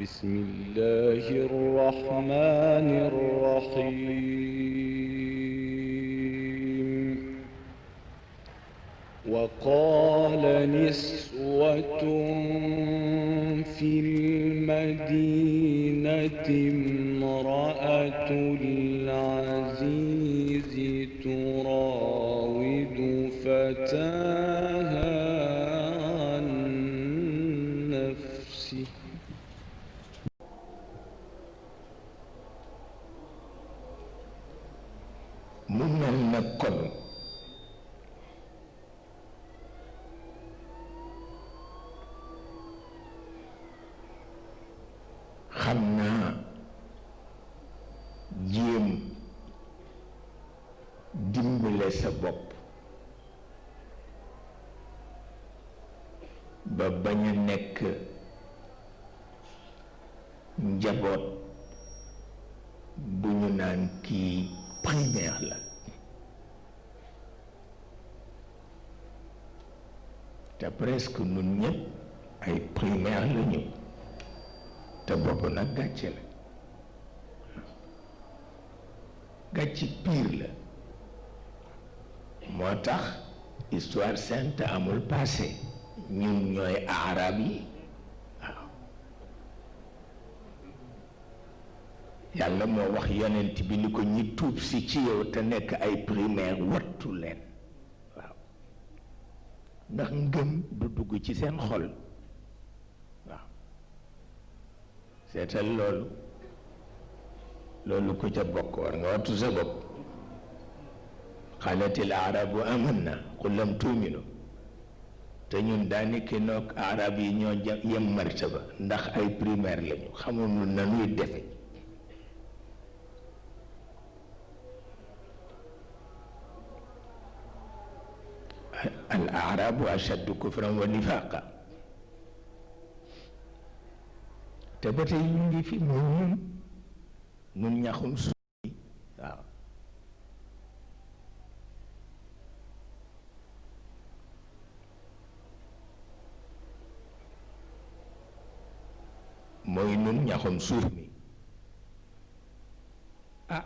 بسم الله الرحمن الرحيم وقال نسوة في المدينة امرأة العزيز تراود فتاها عن نفسه mu mel na kon xam naa jéem dimbale sa bopp ba bañ a nekk njaboot bu ñu naan kii primaire la te presque nun ñëpp ay primaire la ñu te bopp nag gàcce la gàcce pire la moo tax histoire sainte amul passé ñun ñooy arab yi waaw yàlla moo wax yonent bi ni ko ñi tuub si ci yow te nekk ay primaire wattu leen waaw ndax ngëm du dugg ci seen xol waaw seetal loolu ku ca bokk war nga wattu sa bopp xaalatil arabu amanna qul lam tuuminu te ñun daanaka noog arab yi ñoo yem martaba ndax ay primaire lañu xamul na nuy defe al arabu ashaddu kufran wa nifaqa te ba tey ñu ngi fi mooy nun ñaxum suuf waaw mooy nun ñaxum suuf mi ah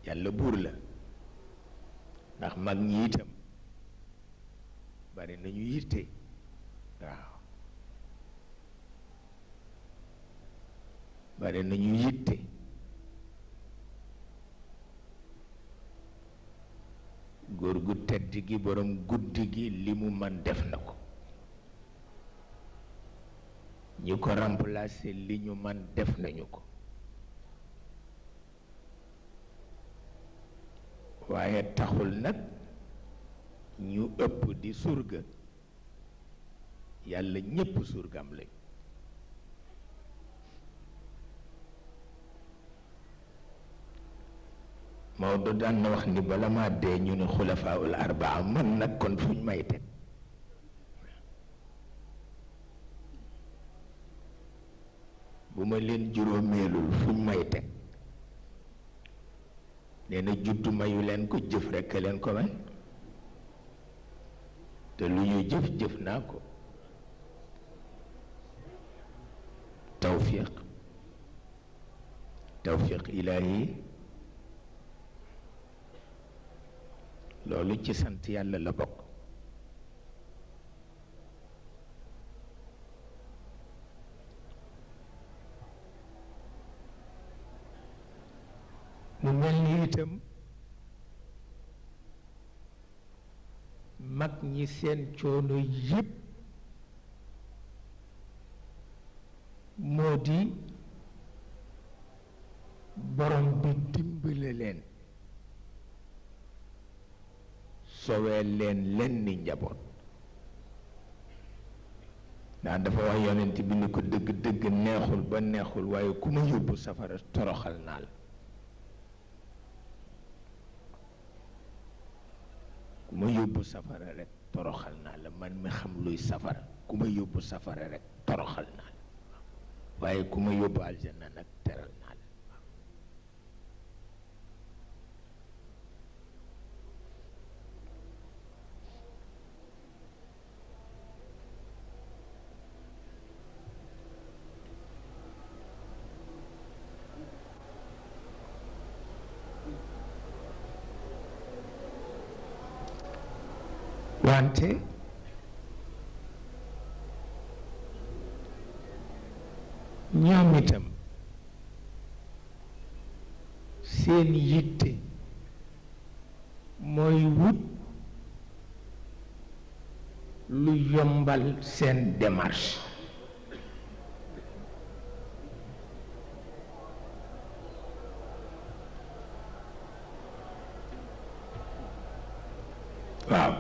yàlla buur la ndax mag ñi itam bari nañu yitte waaw bari nañu yitte góor gu tedd gi borom guddi gi li mu man def na ko ñi ko remplacer li ñu man def nañu ko waaye taxul nag ñu ëpp di surga yàlla ñépp surgam lañ Maodo daan na wax ni bala maa dee ñu ne xulafaul arbaa man nag kon fuñ may teg bu ma leen juróomeelul fuñ may teg nee na juddu mayu leen ko jëf rekk leen ko may te lu ñu jëf naa ko tawfiq ilaahi loolu ci sant yàlla la bokk mu mel ni itam mag ñi seen coono yépp moo di borom bi dimbale leen sowee leen ni njaboot ndax dafa wax yonent bi ni ko dëgg neexul ba neexul waaye ku ma yóbbu safara toroxal naa la ku ma yóbbu safara rek toroxal naa la man mi xam luy safara ku ma yóbbu safara rek toroxal naa la waaye ku ma yóbbu aljanna nag teral naa la wante ñoom itam seen yitte mooy wut lu yombal seen démarche waaw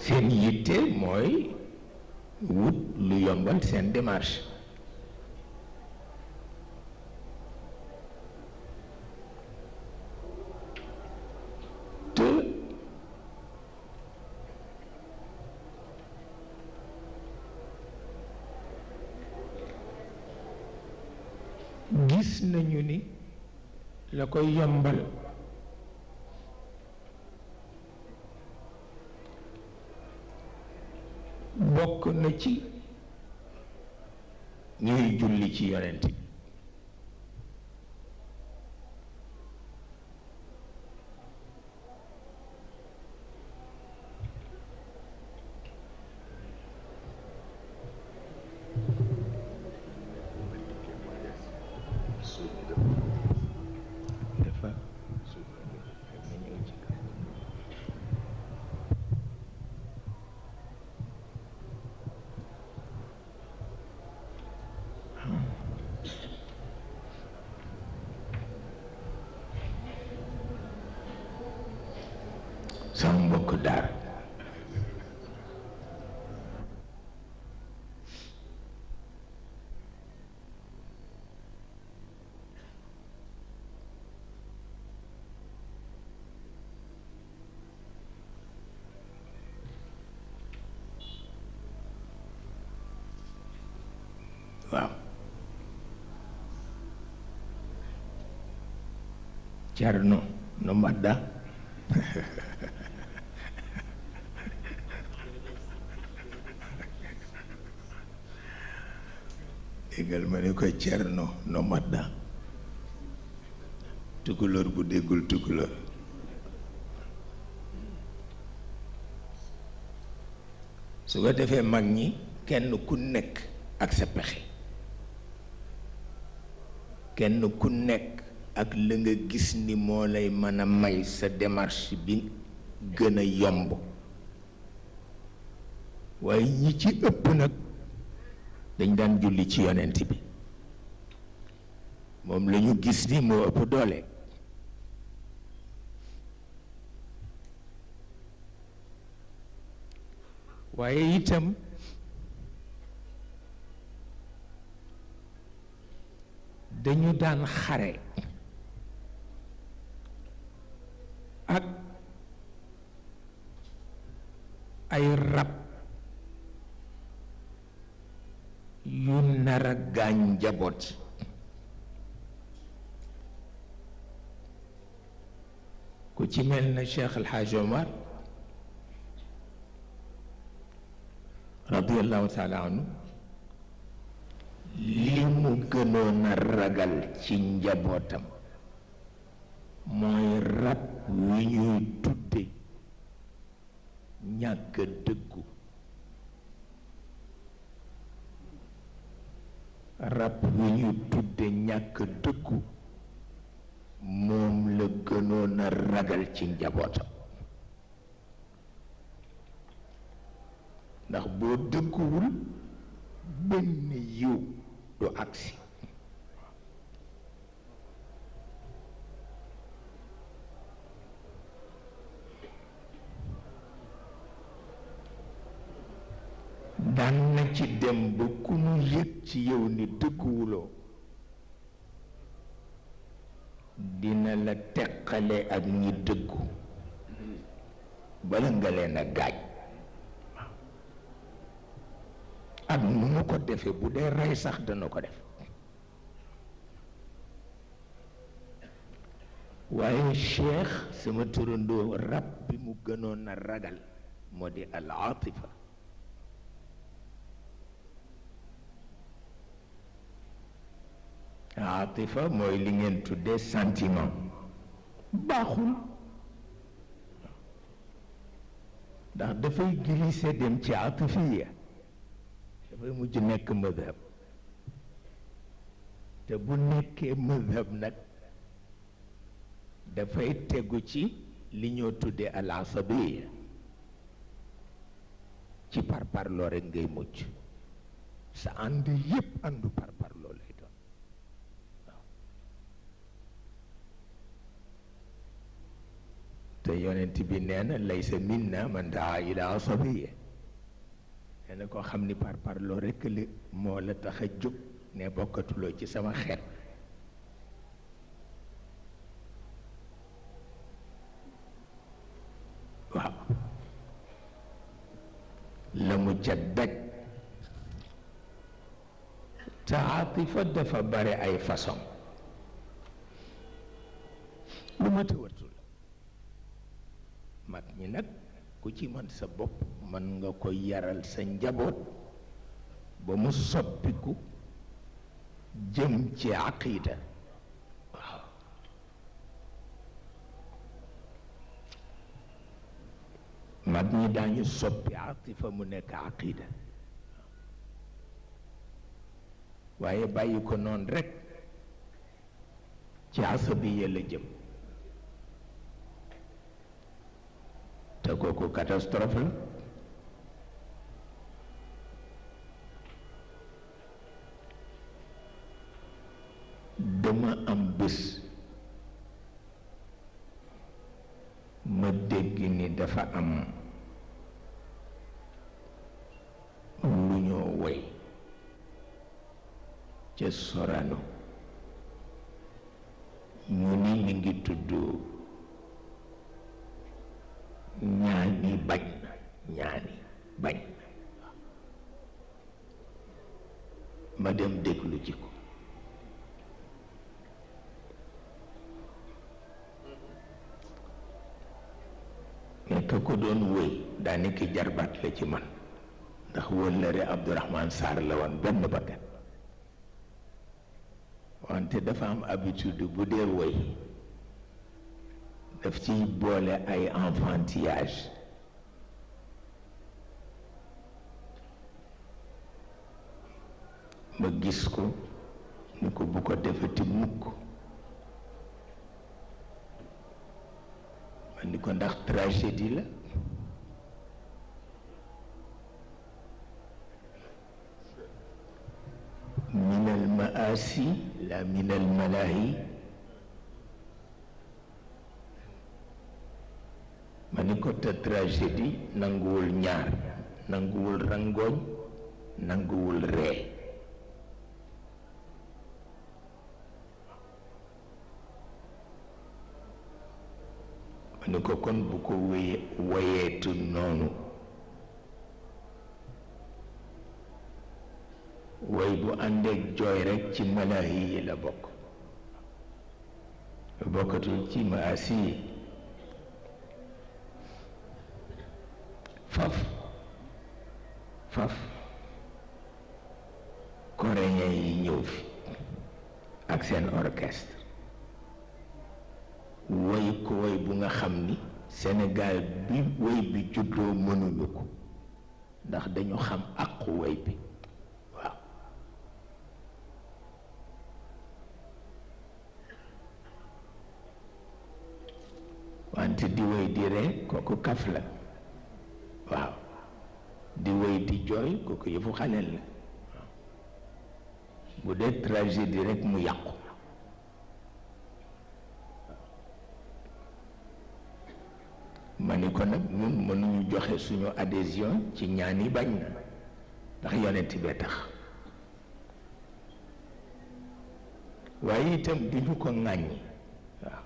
seen yitte mooy wut lu yombal seen démarche te gis nañu ni la koy yombal bokk na ci ñuy julli ci yonent bi sama mbokk daara waaw Cerno no mbaɗɗa déggal ma ne ko Cerno no mbaɗɗa tukulóor bu déggul tukulóor su ko defee mag ñi kenn ku nekk ak sa pexe kenn ku nekk ak la nga gis ni moo lay mën a may sa démarche bi gën a yomb waaye ñi ci ëpp nag dañ daan julli ci yonent bi moom la ñu gis ni moo ëpp doole waaye itam dañu daan xare ak ay rab yu nar a gaañ njaboot ku ci mel na Cheikh El Hadj Omar radiyallahu taala anhu li mu gënoon a ragal ci njabootam mooy rab wi ñuy tudde ñàkk dëggu rab wi ñuy tudde ñàkk dëggu moom la gënoon a ragal ci njabootam ndax boo dëgguwul benn yiw du agsi daan na ci dem ba ku mu yëg ci yow ni dëgguwuloo dina la teqale ak ñi dëggu bala nga leen a gaañ ak nu mu ko defee bu dee rey sax dana ko def waaye Cheikh sama turandoo rab bi mu gënoon a ragal moo di al atifa atifa mooy li ngeen tuddee sentiment baaxul ndax dafay glissé dem ci atifiya dafay mujj nekk madhab te bu nekkee madhab nag dafay tegu ci li ñoo tuddee al asabiya ci parparloo rek ngay mucc sa ànd yépp àndu parparloo lay doon waaw te yonent bi nee na laysa minna man daa ila asabiya nee na koo xam ni parparloo rek li moo la tax a jóg ne bokkatuloo ci sama xeet waaw la mu ca daj te atifa dafa bare ay façon lu ma ta wattu la mag ñi nag ku ci mën sa bopp mën nga ko yaral sa njaboot ba mu soppiku jëm ci aqida waaw mag ñi daañu soppi atifa mu nekk aqida waaye bàyyi ko noonu rekk ci asabiya la jëm te kooku catastrophe la dama am bés ma dégg ni dafa am lu ñoo woy ca Sorano ñu ni mi ngi tudd ñaani bañ ma dem déglu ci ko nekk ko doon wéy daanaka jarbaat la ci man ndax wëllëre Abdourahmane Sarr la woon benn bakkan wante dafa am habitude bu dee woy daf ciy boole ay enfantillage ma gis ko ni ko bu ko defati mukk ma ni ko ndax tragédie la min al maasi la min al malahi ma ni ko te tragédie nanguwul ñaar nanguwul rangooñ nanguwul ree ma ni ko kon bu ko woyeetu noonu woy bu àndeek jooy rekk ci malaahi yi la bokk bokkatul ci maasi yi faf coréen yi ñëw fi ak seen orchestre woy ko woy bu nga xam ni Sénégal bi woy bi juddoo mënuñu ko ndax dañu xam àqu woy bi waaw wante di woy di ree kooku kaf la waaw di woy di jooy kooku yëfu xaleel la waaw bu dee tragédie rekk mu yàqu ma ni ko nag ñun mënuñu joxe suñu adhésion ci ñaani bañ na ndax yonent bee tax waaye itam duñu ko ŋàññi waaw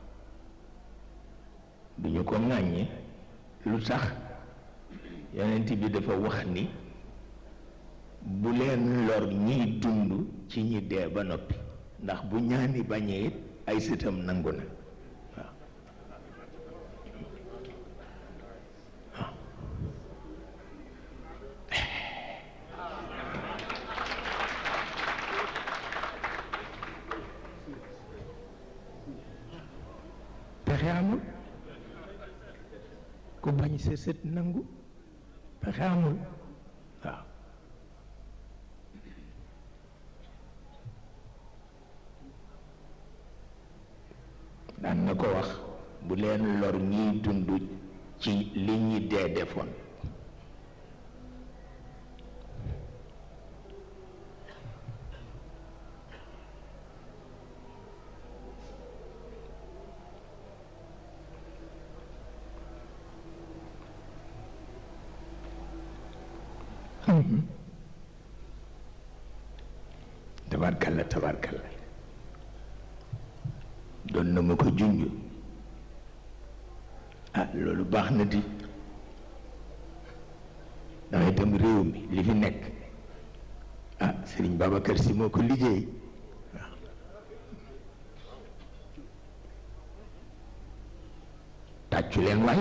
duñu ko ŋàññi lu tax yonent bi dafa wax ni bu leen lor ñiy dund ci ñi dee ba noppi ndax bu ñaani bañee it ay sëtam nangu na bañ sa sët nangu pexe amul waaw daan na ko wax bu leen lor ñiy dund ci li ñi dee defoon tabarkalla tabarkalla doon na ma ko junj loolu baax na di ndax itam réew mi li fi nekk Sëriñ Babacar Si moo ko liggéey waaw tàccu leen waay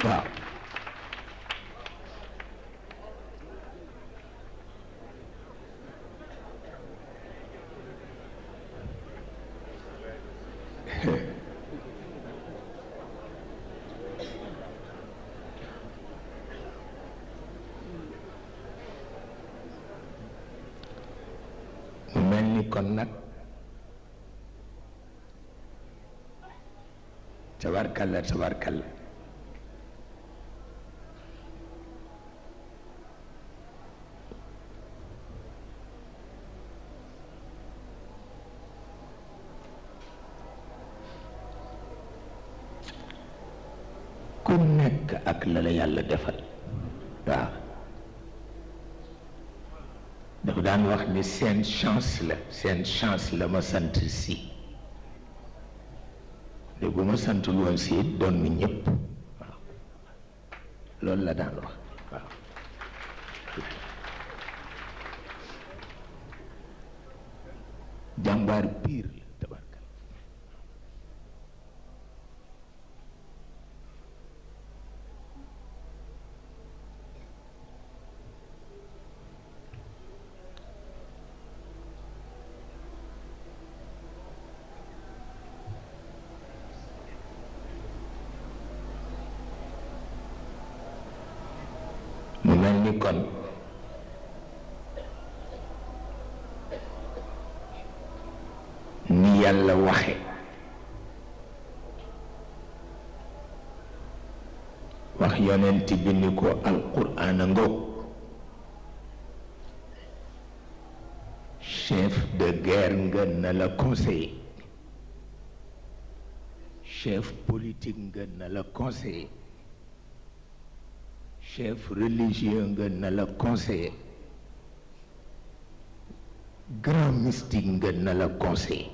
waaw mu mel ni kon nag tabarkalla tabarkalla ku nekk ak la la yàlla defal waaw dafa daan wax ni seen chance la ma sant si de bu ma santul woon si doon mi ñëpp waaw loolu la daan wax waaw jàmbaar piir la tabarkal mu mel ni kon ni yàlla waxe wax yonent bi ni ko alquran a ngoog chef de guerre nga na la conseiller chef politique nga na la conseiller chef religieux nga na la conseiller grand mystique nga na la conseiller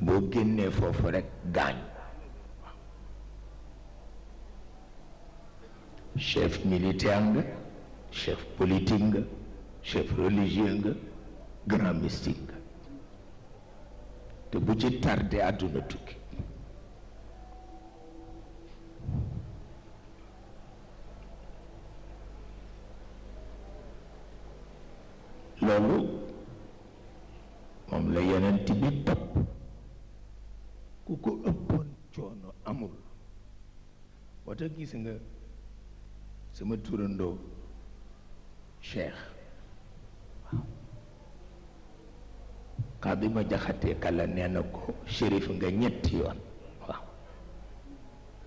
boo génnee foofu rekk gaañ chef militaire nga chef politique nga chef religieux nga grand mystique nga te bu ci tardé àdduna tukki loolu moom la yonent bi topp ku ko ëppoon coono amul moo tax gis nga sama turandoo Cheikh waaw Xaadima Jaxate Kala nee na ko shérif nga ñetti yoon waaw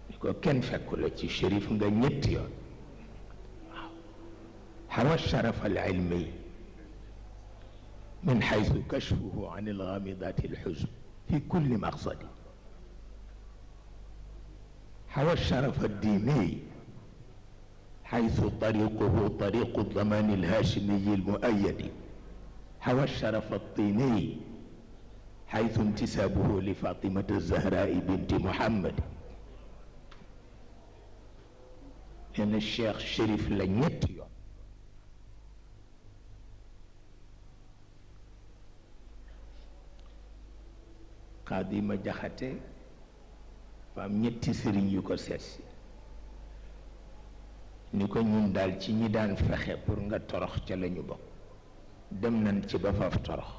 ni ko kenn fekku la ci shérif nga ñetti yoon waaw xawa sharaf al ilmi من حيث كشفه عن الغامضات الحزن في كل مقصد حوى الشرف الديني حيث طريقه طريق الضمان الهاشمي المؤيد حوى الشرف الطيني حيث انتسابه لفاطمة الزهراء بنت محمد nee na Cheikh Chérif la ñetti yoon. Xaadima Jaxate fa am ñetti sëriñ yu ko seetsi ni ko ñun daal ci ñi daan fexe pour nga torox ca lañu bokk dem nañ ci ba faaf torox.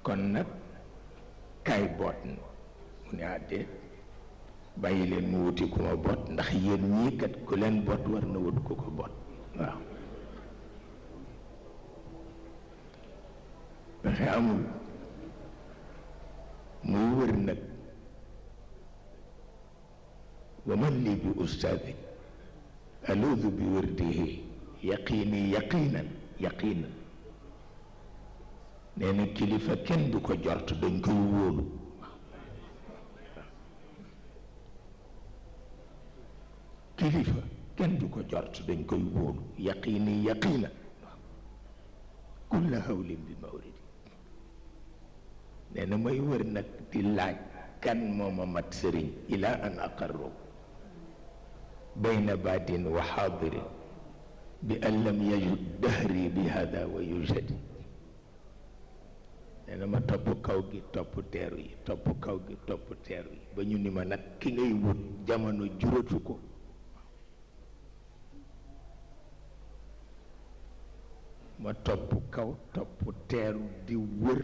kon nag kaay boot na mu ne àddee bàyyi leen mu wuti ku ma boot ndax yéen ñii kat ku leen boot war na wut ku ko boot waaw. pexe amul muy wër nag wa man lii bi ustaadi aluudu bi wërdihi yaqiini yaqiinan yaqiinan. nee na kilifa kenn du ko jort dañ koy wóolu. kilifa kenn du ko jort dañ koy wóolu yaqiini yaqiina kulla hawlin bi mawridi. nee na may wër nag di laaj kan mooma mat sëriñ ila an aqarru bayna baadin wa xaadirin bi an lam yajud dahri bi hada wa yujadi. nee na ma topp kaw gi topp teeru yi topp kaw gi topp teeru yi ba ñu ni ma nag ki ngay wut jamono juratu ko. ma topp kaw topp teeru di wër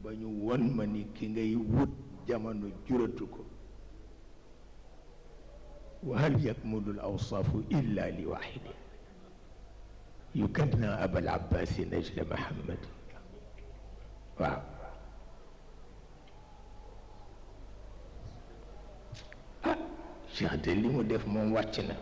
ba ñu won ma ni ki ngay wut jamono juratu ko. wa hal yakmulu l awsaafu illa li waxidin yukanna abal abbaasi najla mahammad. waaw ah Cheikh de li mu def moom wàcc na.